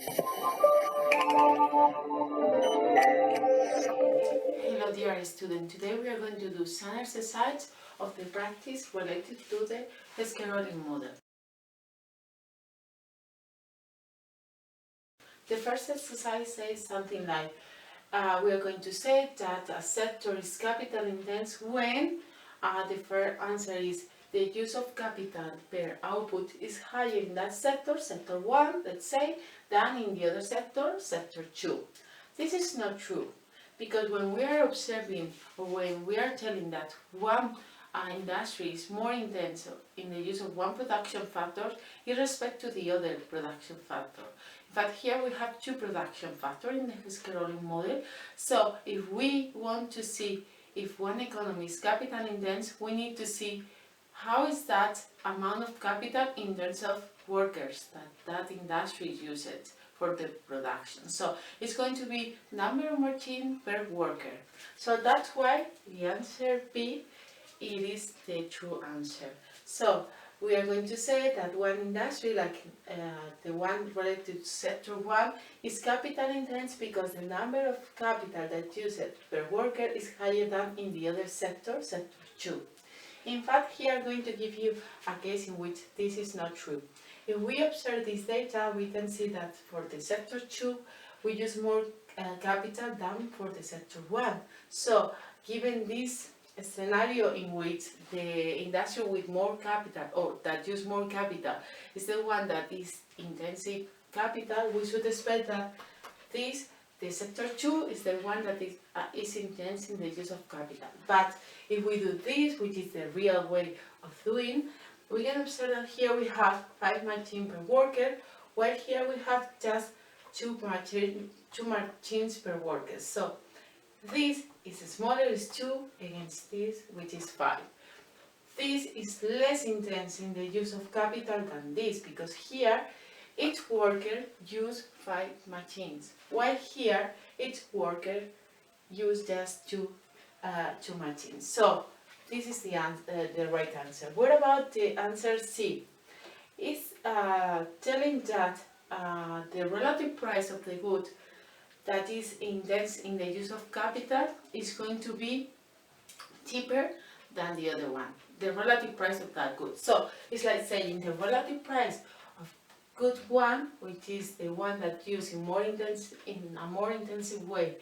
Hello dear student, today we are going to do some exercises of the practice related to the Heckscher Ohlin model. The first exercise says something like, we are going to say that a sector is capital intense when the first answer is the use of capital per output is higher in that sector, sector 1, let's say, than in the other sector, sector 2. This is not true, because when we are observing or when we are telling that one industry is more intense in the use of one production factor in respect to the other production factor. In fact, here we have two production factors in the Heckscher Ohlin model. So if we want to see if one economy is capital intense, we need to see how is that amount of capital in terms of workers that industry uses for the production. So it's going to be number of machines per worker. So that's why the answer B, it is the true answer. So we are going to say that one industry, like the one related to sector 1, is capital intense because the number of capital that used per worker is higher than in the other sector, sector 2. In fact, here I'm going to give you a case in which this is not true. If we observe this data, we can see that for the sector 2, we use more capital than for the sector 1. So, given this scenario in which the industry with more capital, or that use more capital, is the one that is intensive capital, we should expect that the sector 2 is the one that is intense in the use of capital. But if we do this, which is the real way of doing, we can observe that here we have 5 machines per worker, while here we have just 2 machines per worker. So this is smaller, is 2 against this, which is 5. This is less intense in the use of capital than this, because here each worker uses 5 machines, while here each worker uses just two machines. So this is the right answer. What about the answer C? It's telling that the relative price of the good that is intense in the use of capital is going to be cheaper than the other one, the relative price of that good. So it's like saying the relative price of good one, which is the one that used in a more intensive way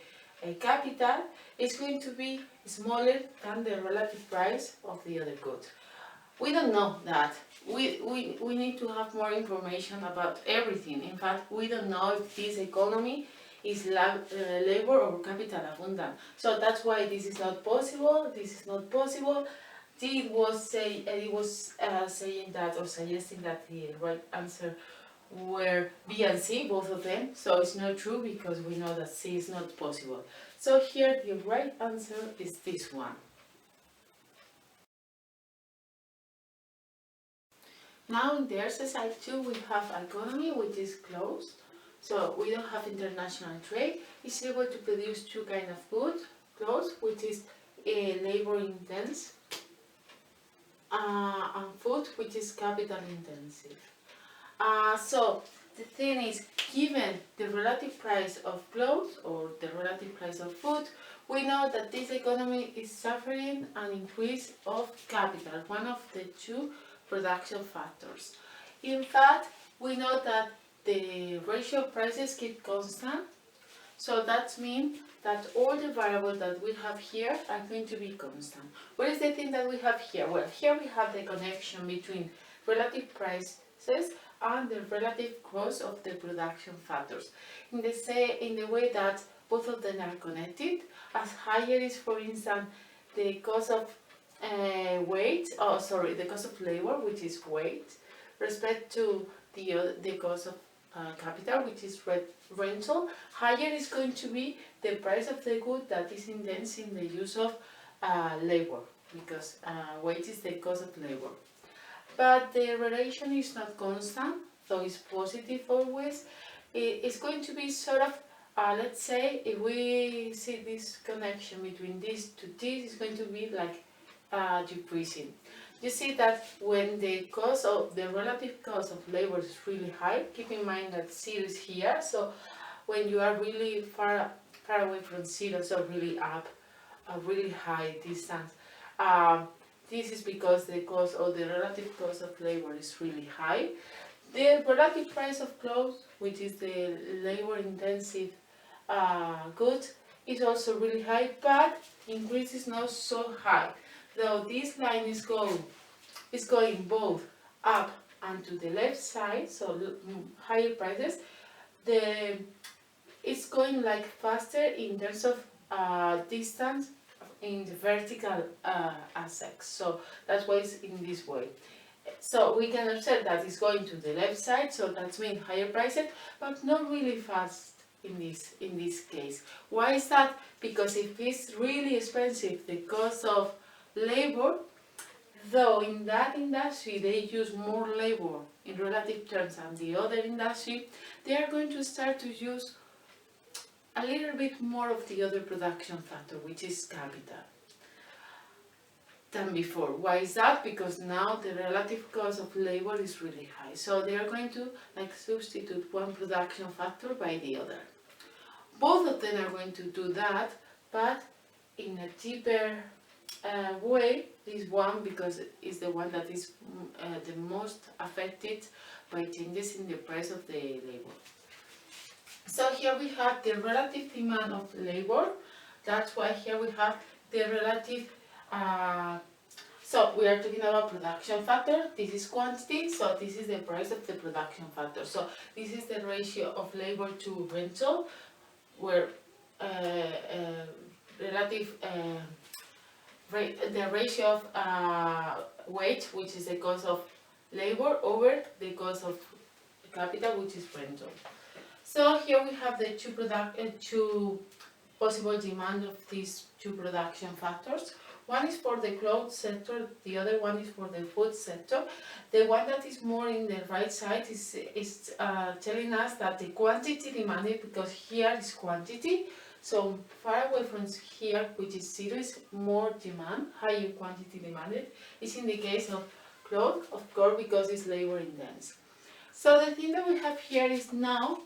capital, is going to be smaller than the relative price of the other good. We don't know that. We need to have more information about everything. In fact, we don't know if this economy is labor or capital abundant. So that's why this is not possible. This is not possible. It was saying that, or suggesting that the right answer were B and C, both of them. So it's not true because we know that C is not possible. So here the right answer is this one. Now in the exercise 2 we have economy, which is closed. So we don't have international trade. It's able to produce two kinds of goods, clothes, which is labor intense, and food, which is capital intensive. So the thing is, given the relative price of clothes or the relative price of food, we know that this economy is suffering an increase of capital, one of the two production factors. In fact, we know that the ratio of prices keep constant, so that means that all the variables that we have here are going to be constant. What is the thing that we have here? Well, here we have the connection between relative prices and the relative cost of the production factors. In the way that both of them are connected, as higher is, for instance, the cost of the cost of labor, which is weight, respect to the cost of capital, which is rental, higher is going to be the price of the good that is intense in the use of labor, because weight is the cost of labor. But the relation is not constant, so it's positive always. It's going to be sort of, let's say, if we see this connection between this to this, it's going to be like decreasing. you see that when the relative cost of labor is really high, keep in mind that zero is here, so when you are really far away from zero, so really up, a really high distance, um, this is because the cost or the relative cost of labor is really high. The relative price of clothes, which is the labor intensive good, is also really high, but increase is not so high. Though this line is going both up and to the left side, so higher prices, the it's going like faster in terms of distance in the vertical axis. So that's why it's in this way. So we can observe that it's going to the left side, so that means higher prices, but not really fast in this case. Why is that? Because if it's really expensive, the cost of labor, though in that industry they use more labor in relative terms than the other industry, they are going to start to use a little bit more of the other production factor, which is capital, than before. Why is that? Because now the relative cost of labor is really high. So they are going to like substitute one production factor by the other. Both of them are going to do that, but in a cheaper way. This one because it's the one that is the most affected by changes in the price of the labor. So here we have the relative demand of labor. That's why here we have the relative so we are talking about production factor. This is quantity, so this is the price of the production factor. So this is the ratio of labor to rental, where relative the ratio of wage, which is the cost of labor, over the cost of capital, which is rental. So here we have the two possible demand of these two production factors. One is for the clothes sector, the other one is for the food sector. The one that is more in the right side is telling us that the quantity demanded, because here is quantity, so far away from here, which is zero, is more demand, higher quantity demanded. It's in the case of clothes, of course, because it's labor intense. So the thing that we have here is now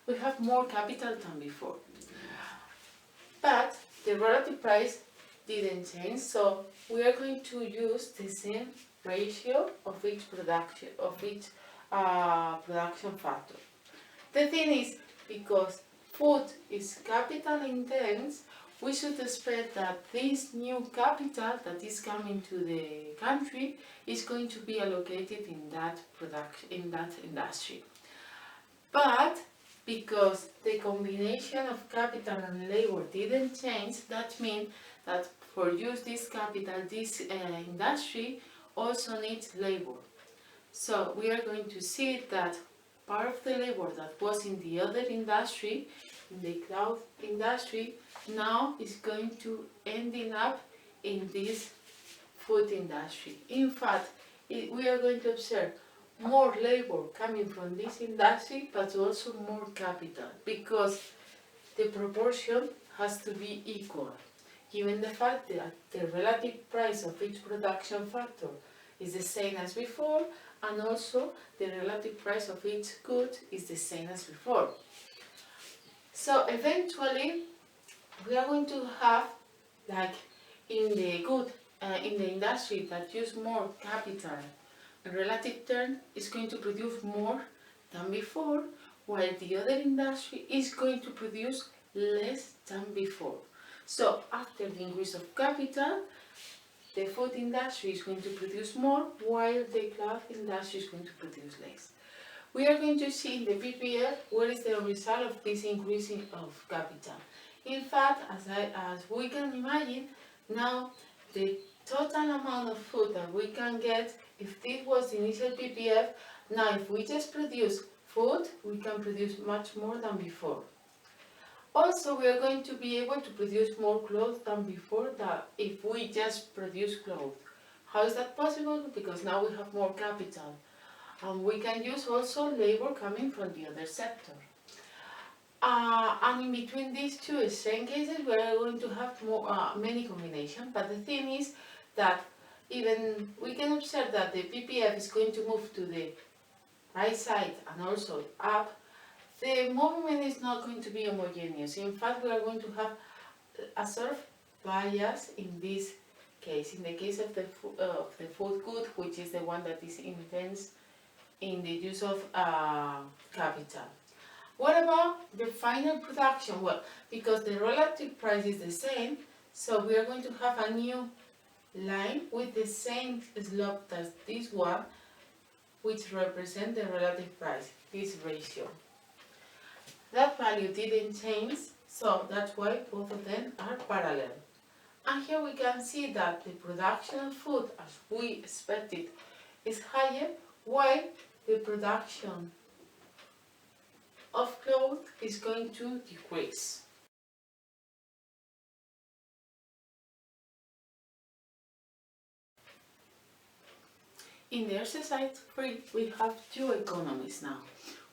we have more capital than before. But the relative price didn't change, so we are going to use the same ratio of each production factor. The thing is, because food is capital intense, we should expect that this new capital that is coming to the country is going to be allocated in that industry. But because the combination of capital and labor didn't change, that means that for use this capital, this industry also needs labor. So we are going to see that part of the labor that was in the other industry, in the cloud industry, now is going to ending up in this food industry. In fact, we are going to observe more labor coming from this industry, but also more capital, because the proportion has to be equal, given the fact that the relative price of each production factor is the same as before, and also the relative price of each good is the same as before. So eventually we are going to have, like in the good, in the industry that use more capital, in relative term is going to produce more than before, while the other industry is going to produce less than before. So after the increase of capital, the food industry is going to produce more, while the cloth industry is going to produce less. We are going to see in the PPF what is the result of this increasing of capital. In fact, as we can imagine, now the total amount of food that we can get, if this was the initial PPF, now if we just produce food, we can produce much more than before. Also, we are going to be able to produce more clothes than before, that if we just produce clothes. How is that possible? Because now we have more capital. And we can use also labor coming from the other sector. And in between these two extreme cases, we are going to have more, many combinations. But the thing is that even we can observe that the PPF is going to move to the right side and also up, the movement is not going to be homogeneous. In fact, we are going to have a sort of bias in this case. In the case of the food good, which is the one that is intense in the use of capital. What about the final production? Well, because the relative price is the same, so we are going to have a new line with the same slope as this one, which represents the relative price, this ratio. That value didn't change, so that's why both of them are parallel. And here we can see that the production of food, as we expected, is higher, while the production of clothes is going to decrease. In the exercise 3, we have two economies now.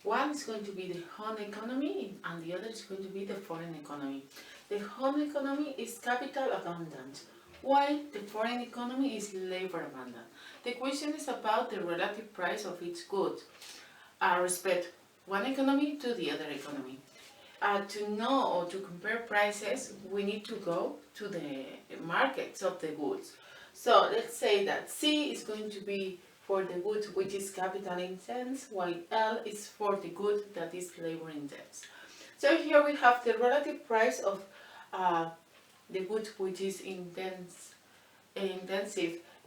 One is going to be the home economy and the other is going to be the foreign economy. The home economy is capital abundant, while the foreign economy is labor abundant. The question is about the relative price of each good. Respect one economy to the other economy. To know or to compare prices, we need to go to the markets of the goods. So let's say that C is going to be for the good which is capital intense, while L is for the good that is labor intense. So here we have the relative price of the good which is intensive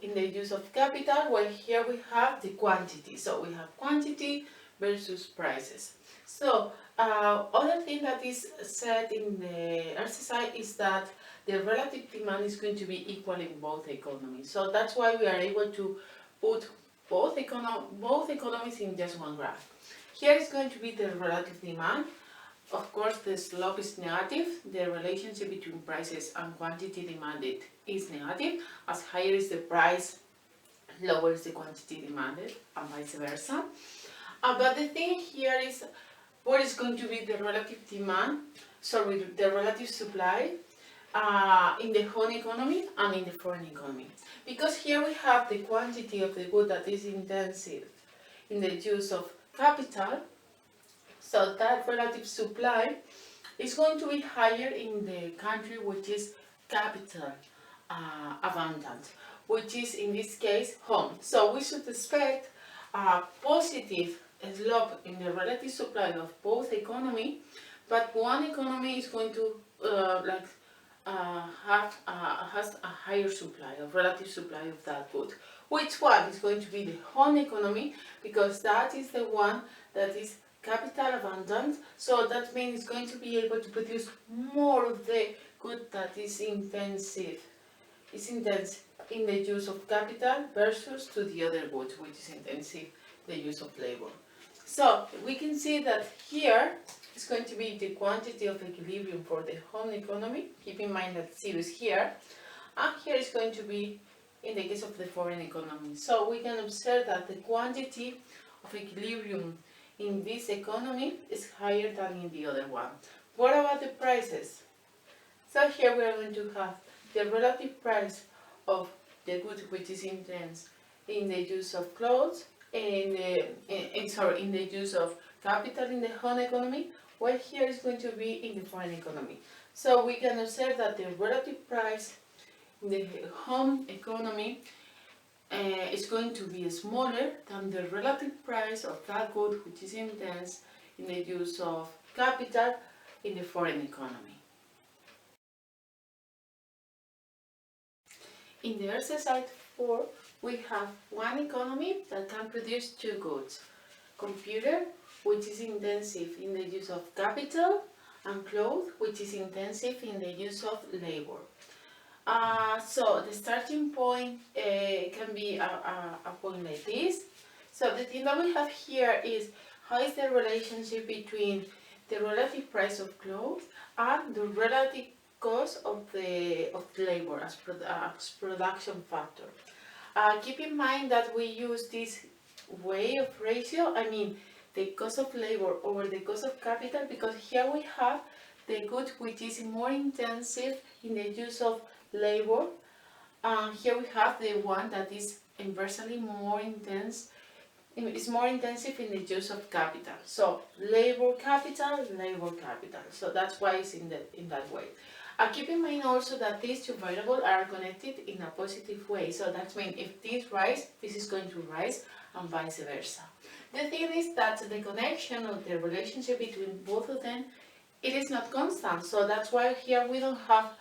in the use of capital, while here we have the quantity. So we have quantity versus prices. So other thing that is said in the exercise is that the relative demand is going to be equal in both economies. So that's why we are able to put both economies in just one graph. Here is going to be the relative demand. Of course, the slope is negative. The relationship between prices and quantity demanded is negative. As higher is the price, lower is the quantity demanded, and vice versa. But the thing here is what is going to be the relative demand, the relative supply in the home economy and in the foreign economy. Because here we have the quantity of the good that is intensive in the use of capital, so that relative supply is going to be higher in the country which is capital abundant, which is in this case home. So we should expect a positive slope in the relative supply of both economy, but one economy is going to has a higher supply of relative supply of that good. Which one is going to be the home economy, because that is the one that is capital abundant, so that means it's going to be able to produce more of the good that is intense in the use of capital versus to the other good which is intensive the use of labor. So we can see that here is going to be the quantity of equilibrium for the home economy. Keep in mind that 0 is here, and here is going to be in the case of the foreign economy. So we can observe that the quantity of equilibrium in this economy is higher than in the other one. What about the prices? So here we are going to have the relative price of the good which is intense in the use of clothes, in the use of capital in the home economy, while here is going to be in the foreign economy. So we can observe that the relative price in the home economy is going to be smaller than the relative price of that good which is intense in the use of capital in the foreign economy. In the exercise 4, we have one economy that can produce two goods. Computer, which is intensive in the use of capital, and clothes, which is intensive in the use of labor. So the starting point can be a point like this. So the thing that we have here is how is the relationship between the relative price of clothes and the relative cost of labor as production factor. Keep in mind that we use this way of ratio, I mean the cost of labor over the cost of capital, because here we have the good which is more intensive in the use of labor Here we have the one that is inversely more intense. It's more intensive in the use of capital. So labor capital, labor capital. So that's why it's in that way. Keep in mind also that these two variables are connected in a positive way. So that means if this rise, this is going to rise, and vice versa. The thing is that the connection or the relationship between both of them, it is not constant. So that's why here we don't have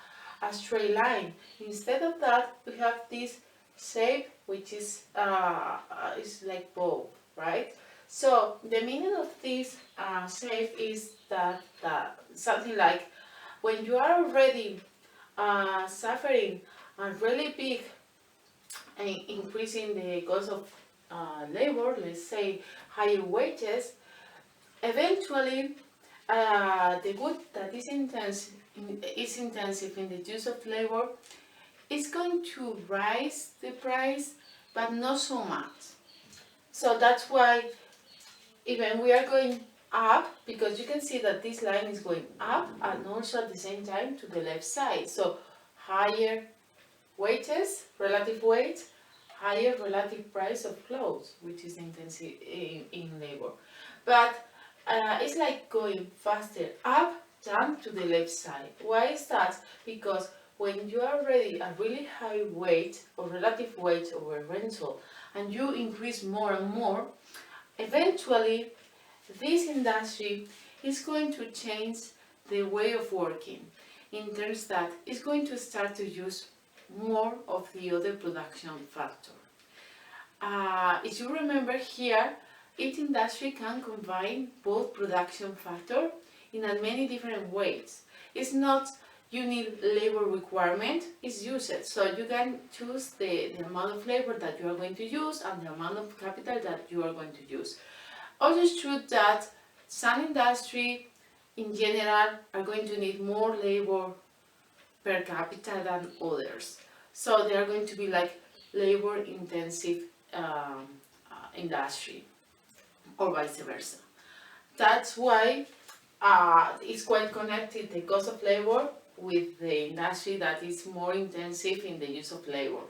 a straight line. Instead of that, we have this shape which is like bow, right? So the meaning of this shape is that something like when you are already suffering a really big increase in the cost of labor, let's say higher wages, eventually the good that is intensive in the use of labor is going to rise the price, but not so much. So that's why even we are going up, because you can see that this line is going up and also at the same time to the left side. So higher wages, relative wage, higher relative price of clothes, which is intensive in labor. But it's like going faster up than to the left side. Why is that? Because when you are already a really high wage or relative wage over rental and you increase more and more, eventually this industry is going to change the way of working in terms that it's going to start to use more of the other production factor. If you remember here, each industry can combine both production factor in many different ways. It's not you need labor requirement, it's used. So you can choose the amount of labor that you are going to use and the amount of capital that you are going to use. Also it's true that some industry in general are going to need more labor per capita than others. So they are going to be like labor intensive industry or vice versa. That's why it's quite connected, the cost of labor, with the industry that is more intensive in the use of labor,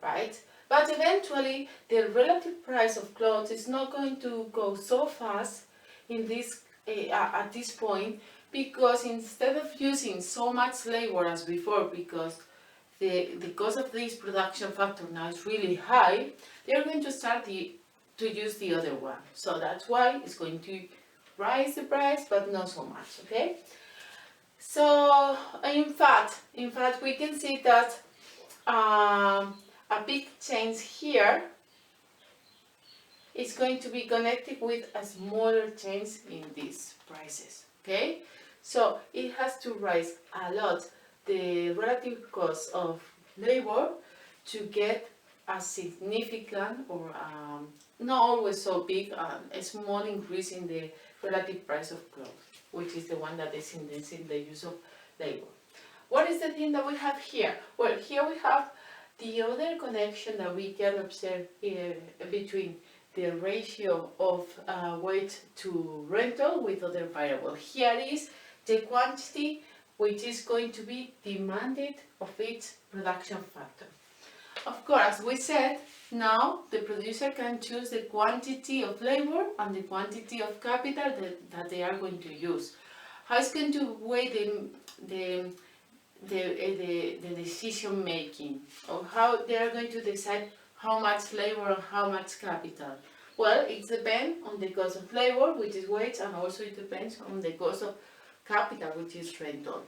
right? But eventually, the relative price of clothes is not going to go so fast in this at this point, because instead of using so much labor as before, because the cost of this production factor now is really high, they are going to start to use the other one. So that's why it's going to rise the price, but not so much, okay? So in fact, we can see that a big change here is going to be connected with a smaller change in these prices, okay? So it has to rise a lot, the relative cost of labor, to get a significant or not always so big, a small increase in the relative price of clothes, which is the one that is in the use of labor. What is the thing that we have here? Well, here we have the other connection that we can observe between the ratio of weight to rental with other variables. Here is the quantity which is going to be demanded of each production factor. Of course, as we said, now the producer can choose the quantity of labor and the quantity of capital that they are going to use. How it's going to weigh the decision making, or how they are going to decide how much labor and how much capital? Well, it depends on the cost of labor, which is wage, and also it depends on the cost of capital, which is rental.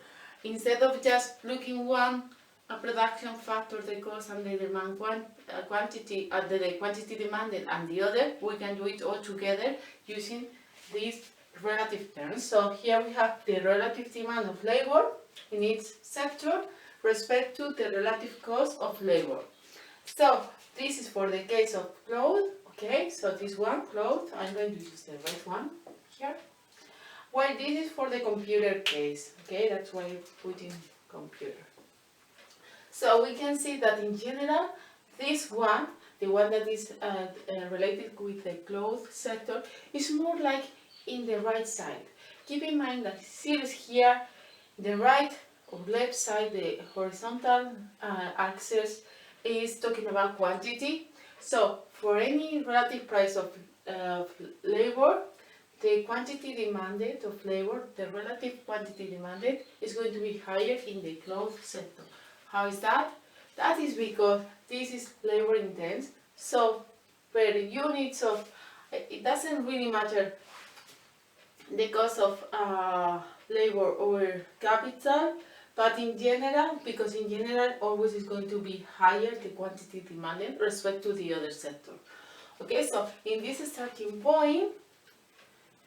Instead of just looking one a production factor, the cost and the demand quantity, the quantity demanded, and the other, we can do it all together using these relative terms. So here we have the relative demand of labor in each sector respect to the relative cost of labor. So this is for the case of clothes, okay? So this one, clothes, I'm going to use the red one here. Well, this is for the computer case, okay? That's why I put in computer. So we can see that in general, this one, the one that is related with the clothes sector, is more like in the right side. Keep in mind that series here, the right or left side, the horizontal axis is talking about quantity. So for any relative price of labor, the quantity demanded of labor, the relative quantity demanded is going to be higher in the cloth sector. How is that? That is because this is labor intense, so per units of, it doesn't really matter the cost of labor over capital, but in general, because in general always is going to be higher the quantity demanded respect to the other sector. Okay, so in this starting point,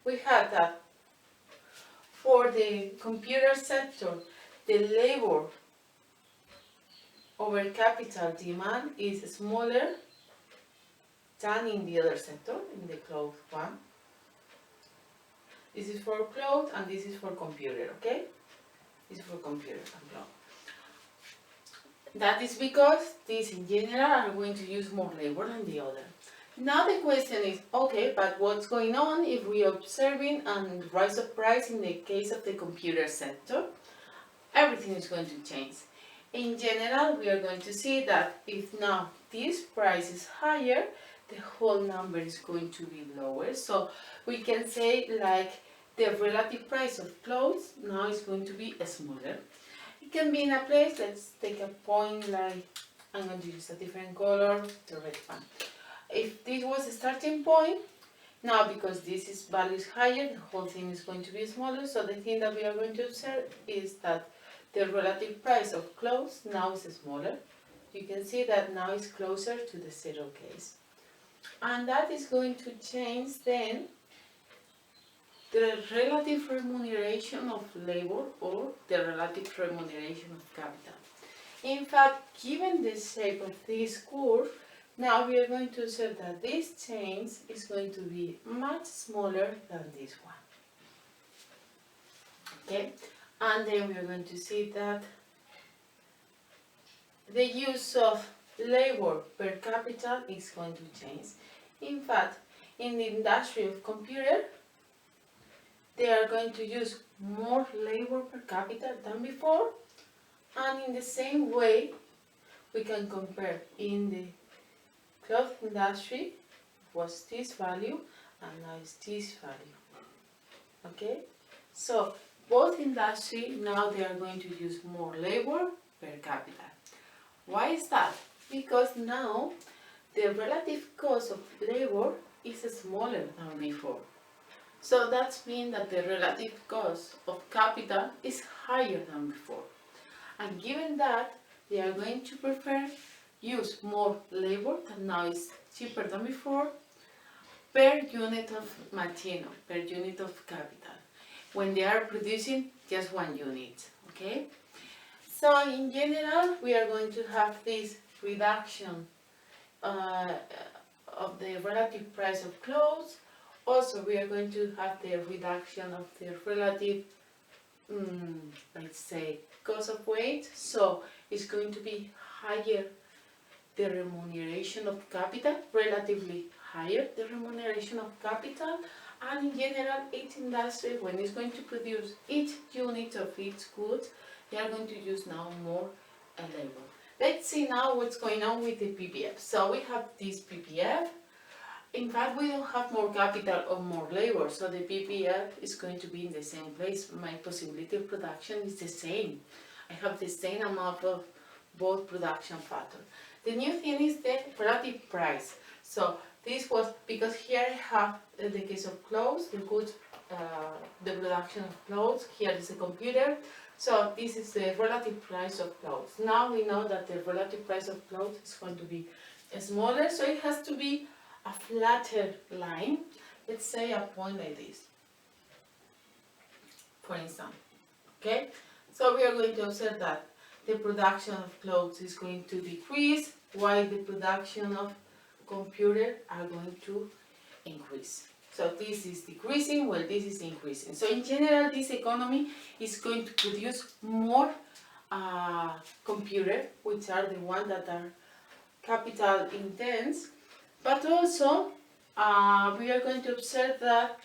we had that for the computer sector, the labor over capital demand is smaller than in the other sector, in the cloth one. This is for cloth and this is for computer, okay? This is for computer and cloth. That is because these in general are going to use more labor than the other. Now the question is, okay, but what's going on if we are observing a rise of price in the case of the computer sector? Everything is going to change. In general, we are going to see that if now this price is higher, the whole number is going to be lower. So we can say like the relative price of clothes now is going to be smaller. It can be in a place, let's take a point like, I'm going to use a different color, the red one. If this was a starting point, now because this is value is higher, the whole thing is going to be smaller. So the thing that we are going to observe is that the relative price of clothes now is smaller. You can see that now is closer to the zero case. And that is going to change then the relative remuneration of labor or the relative remuneration of capital. In fact, given the shape of this curve, now we are going to observe that this change is going to be much smaller than this one. Okay? And then we are going to see that the use of labor per capita is going to change. In fact, in the industry of computer, they are going to use more labor per capita than before, and in the same way, we can compare in the cloth industry was this value and now is this value. Okay, so both industry now they are going to use more labor per capita. Why is that? Because now the relative cost of labor is smaller than before. So that means that the relative cost of capital is higher than before. And given that, they are going to prefer use more labor that now is cheaper than before per unit of material, per unit of capital, when they are producing just one unit, okay? So in general, we are going to have this reduction of the relative price of clothes. Also, we are going to have the reduction of the relative, let's say, cost of weight. So it's going to be higher the remuneration of capital, relatively higher the remuneration of capital, and in general, each industry, when it's going to produce each unit of its goods, they are going to use now more labor. Let's see now what's going on with the PPF. So we have this PPF. In fact, we don't have more capital or more labor, so the PPF is going to be in the same place. My possibility of production is the same. I have the same amount of both production factors. The new thing is the relative price. So this was, because here I have the case of clothes, the goods, the production of clothes, here is a computer. So this is the relative price of clothes. Now we know that the relative price of clothes is going to be smaller, so it has to be a flatter line. Let's say a point like this, for instance. Okay? So we are going to observe that the production of clothes is going to decrease while the production of computer are going to increase. So this is decreasing while this is increasing. So in general, this economy is going to produce more computer, which are the ones that are capital intense, but also we are going to observe that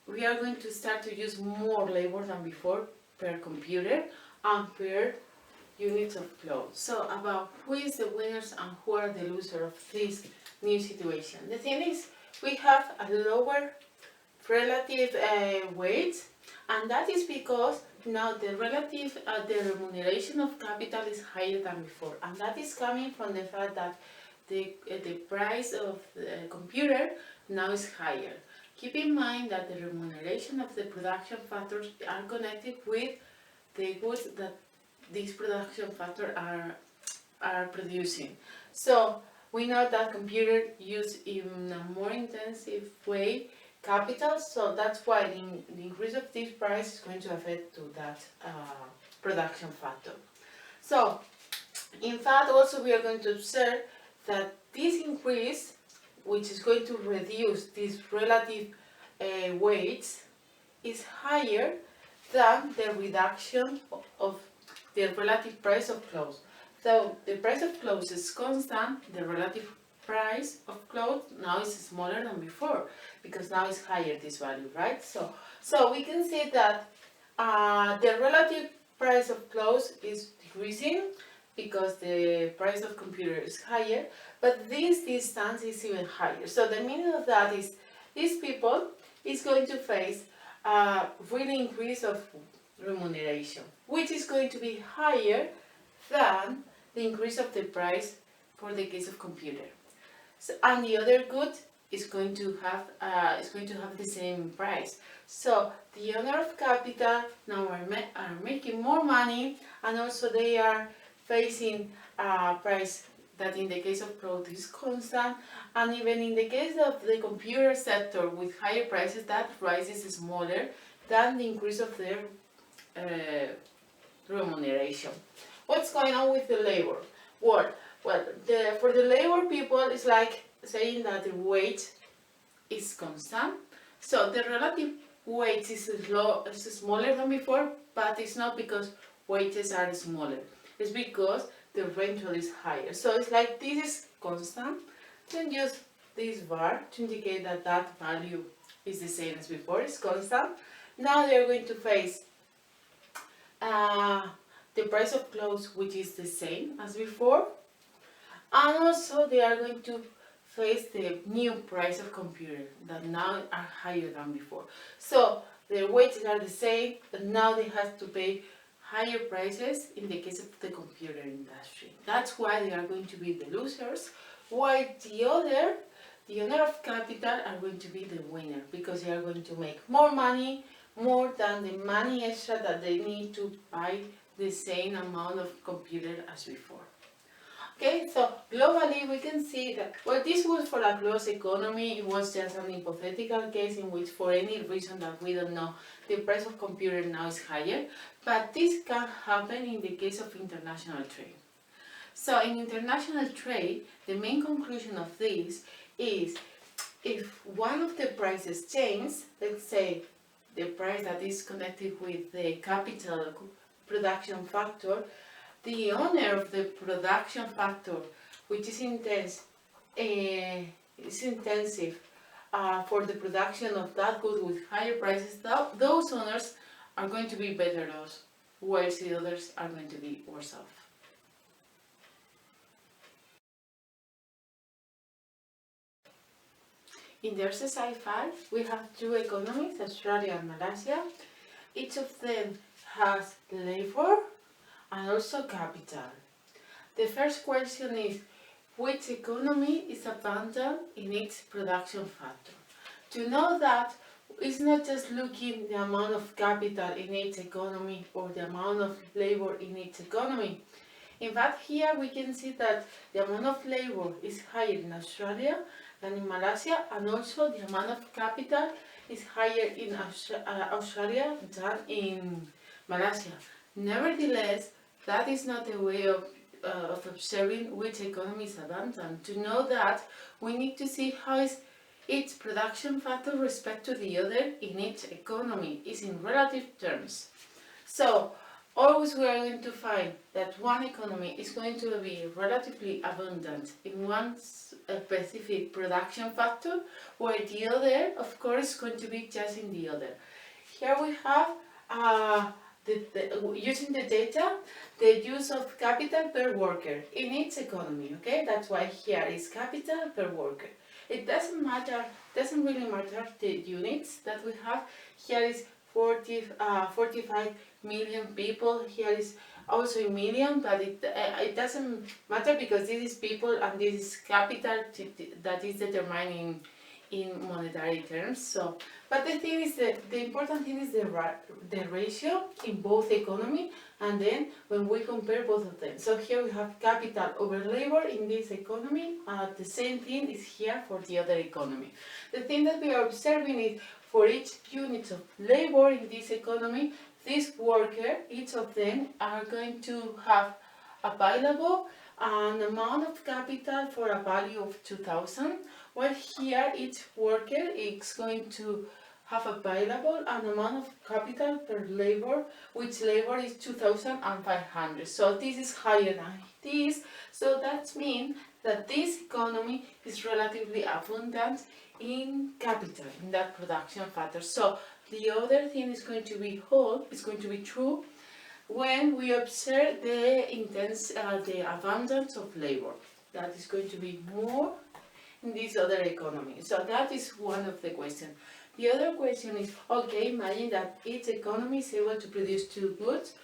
we are going to start to use more labor than before per computer and per units of clothes. So about who is the winners and who are the losers of this new situation. The thing is, we have a lower relative weight, and that is because now the relative the remuneration of capital is higher than before, and that is coming from the fact that the price of the computer now is higher. Keep in mind that the remuneration of the production factors are connected with the goods that these production factors are producing. So we know that computers use in a more intensive way capital, so that's why the increase of this price is going to affect to that production factor. So in fact, also we are going to observe that this increase, which is going to reduce these relative weights, is higher than the reduction of the relative price of clothes. So the price of clothes is constant, the relative price of clothes now is smaller than before, because now it's higher, this value, right? So we can see that the relative price of clothes is decreasing because the price of computer is higher, but this distance is even higher. So the meaning of that is these people is going to face a real increase of remuneration, which is going to be higher than the increase of the price for the case of computer. So, and the other good is going to have the same price. So the owner of capital now are making more money, and also they are facing a price that in the case of clothes is constant, and even in the case of the computer sector with higher prices, that price is smaller than the increase of their remuneration. What's going on with the labor? Well, for the labor people, it's like saying that the wage is constant. So the relative wage is smaller than before, but it's not because wages are smaller. It's because the rental is higher. So it's like this is constant. Then use this bar to indicate that that value is the same as before, it's constant. Now they're going to face the price of clothes, which is the same as before, and also they are going to face the new price of computer that now are higher than before. So their wages are the same, but now they have to pay higher prices in the case of the computer industry. That's why they are going to be the losers, while the owner of capital are going to be the winner, because they are going to make more money, more than the money extra that they need to buy the same amount of computer as before. Okay, so globally we can see that, well, this was for a closed economy. It was just an hypothetical case in which, for any reason that we don't know, the price of computer now is higher, but this can happen in the case of international trade. So in international trade, the main conclusion of this is if one of the prices changes, let's say the price that is connected with the capital production factor, the owner of the production factor, which is intensive for the production of that good with higher prices, those owners are going to be better off, whilst the others are going to be worse off. In the exercise 5, we have two economies, Australia and Malaysia. Each of them has labor and also capital. The first question is, which economy is abundant in its production factor? To know that, it's not just looking the amount of capital in each economy or the amount of labor in each economy. In fact, here we can see that the amount of labor is higher in Australia than in Malaysia, and also the amount of capital is higher in Australia than in Malaysia. Nevertheless, that is not a way of observing which economy is abundant. To know that, we need to see how is its production factor with respect to the other in each economy, is in relative terms. So always we are going to find that one economy is going to be relatively abundant in one specific production factor, where the other, of course, is going to be just in the other. Here we have using the data, the use of capital per worker in each economy, okay? That's why here is capital per worker. It doesn't really matter the units that we have. Here is 45 million people, here is also a million, but it doesn't matter because this is people and this is capital that is determining in monetary terms. So, but the thing is that the important thing is the ratio in both economy, and then when we compare both of them. So here we have capital over labor in this economy, the same thing is here for the other economy. The thing that we are observing is for each unit of labor in this economy, this worker, each of them are going to have available an amount of capital for a value of 2,000, while here each worker is going to have available an amount of capital per labor, which labor is 2,500. So this is higher than this, so that means that this economy is relatively abundant in capital, in that production factor. So the other thing is going to be true when we observe the abundance of labor. That is going to be more in this other economy. So that is one of the questions. The other question is, okay, imagine that each economy is able to produce two goods.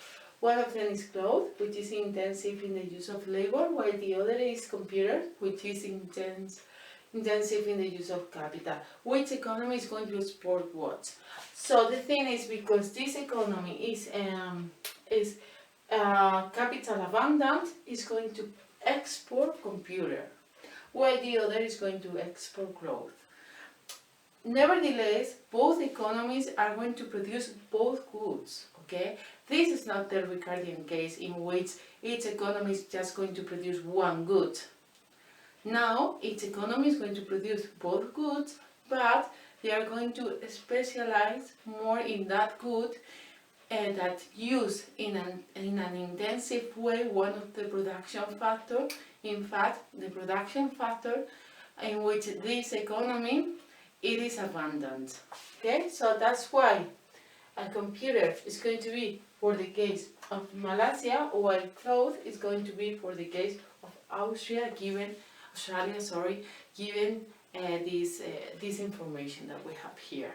One of them is cloth, which is intensive in the use of labor, while the other is computer, which is intensive in the use of capital. Which economy is going to export what? So the thing is, because this economy is capital abundant, is going to export computer, while the other is going to export growth. Nevertheless, both economies are going to produce both goods, okay? This is not the Ricardian case in which each economy is just going to produce one good. Now, each economy is going to produce both goods, but they are going to specialize more in that good and that use in an intensive way one of the production factor. In fact, the production factor in which this economy, it is abundant. Okay, so that's why a computer is going to be for the case of Malaysia, while cloth is going to be for the case of Australia, given this information that we have here.